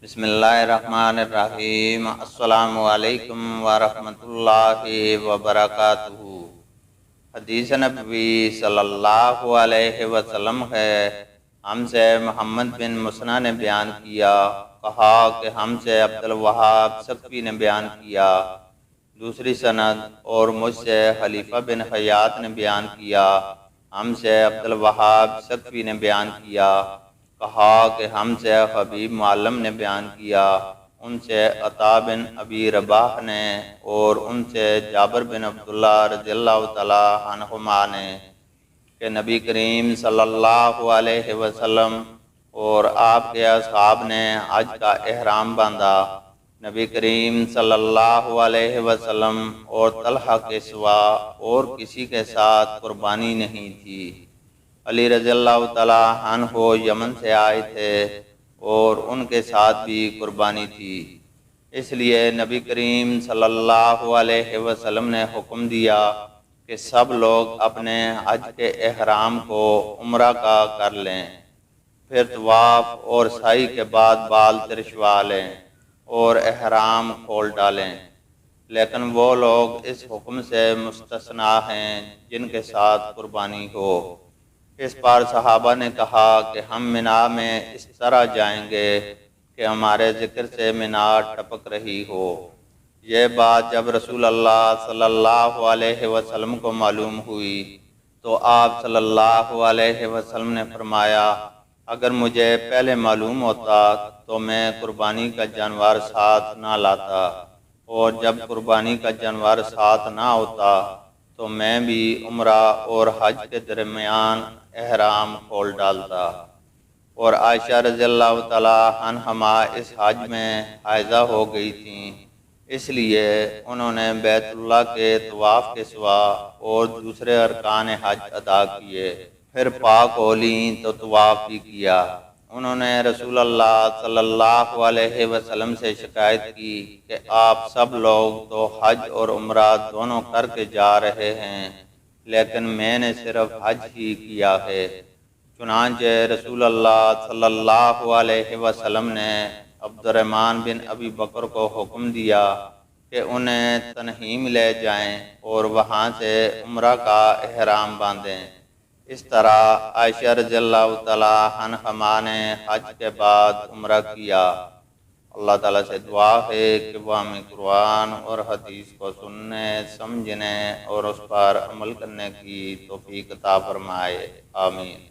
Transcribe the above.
بسم اللہ الرحمن الرحیم۔ السلام علیکم ورحمۃ اللہ وبرکاتہ۔ حدیث نبوی صلی اللہ علیہ وسلم ہے، ہم سے محمد بن مسنہ نے بیان کیا، کہا کہ ہم سے عبدالوہاب ثقفی نے بیان کیا، دوسری سند، اور مجھ سے خلیفہ بن خیاط نے بیان کیا، ہم سے عبدالوہاب ثقفی نے بیان کیا، کہا کہ ہم سے حبیب معلم نے بیان کیا، ان سے عطا بن ابی رباح نے، اور ان سے جابر بن عبداللہ رضی اللہ تعالی عنہما نے کہ نبی کریم صلی اللہ علیہ وسلم اور آپ کے اصحاب نے حج کا احرام باندھا۔ نبی کریم صلی اللہ علیہ وسلم اور طلحہ کے سوا اور کسی کے ساتھ قربانی نہیں تھی۔ علی رضی اللہ تعالی عنہ یمن سے آئے تھے اور ان کے ساتھ بھی قربانی تھی، اس لیے نبی کریم صلی اللہ علیہ وسلم نے حکم دیا کہ سب لوگ اپنے حج کے احرام کو عمرہ کا کر لیں، پھر طواف اور سعی کے بعد بال ترشوا لیں اور احرام کھول ڈالیں، لیکن وہ لوگ اس حکم سے مستثنیٰ ہیں جن کے ساتھ قربانی ہو۔ اس پر صحابہ نے کہا کہ ہم منا میں اس طرح جائیں گے کہ ہمارے ذکر سے منا ٹپک رہی ہو۔ یہ بات جب رسول اللہ صلی اللہ علیہ وسلم کو معلوم ہوئی تو آپ صلی اللہ علیہ وسلم نے فرمایا، اگر مجھے پہلے معلوم ہوتا تو میں قربانی کا جانور ساتھ نہ لاتا، اور جب قربانی کا جانور ساتھ نہ ہوتا تو میں بھی عمرہ اور حج کے درمیان احرام کھول ڈالتا۔ اور عائشہ رضی اللہ تعالی عنہما اس حج میں حائضہ ہو گئی تھیں، اس لیے انہوں نے بیت اللہ کے طواف کے سوا اور دوسرے ارکان حج ادا کیے، پھر پاک ہو لیں تو طواف بھی کیا۔ انہوں نے رسول اللہ صلی اللہ علیہ وسلم سے شکایت کی کہ آپ سب لوگ تو حج اور عمرہ دونوں کر کے جا رہے ہیں، لیکن میں نے صرف حج ہی کیا ہے۔ چنانچہ رسول اللہ صلی اللہ علیہ وسلم نے عبد الرحمن بن ابی بکر کو حکم دیا کہ انہیں تنعیم لے جائیں اور وہاں سے عمرہ کا احرام باندھیں۔ اس طرح عائشہ رضی اللہ تعالی عنہما نے حج کے بعد عمرہ کیا۔ اللہ تعالیٰ سے دعا ہے کہ وہ ہمیں قرآن اور حدیث کو سننے، سمجھنے اور اس پر عمل کرنے کی توفیق عطا فرمائے، آمین۔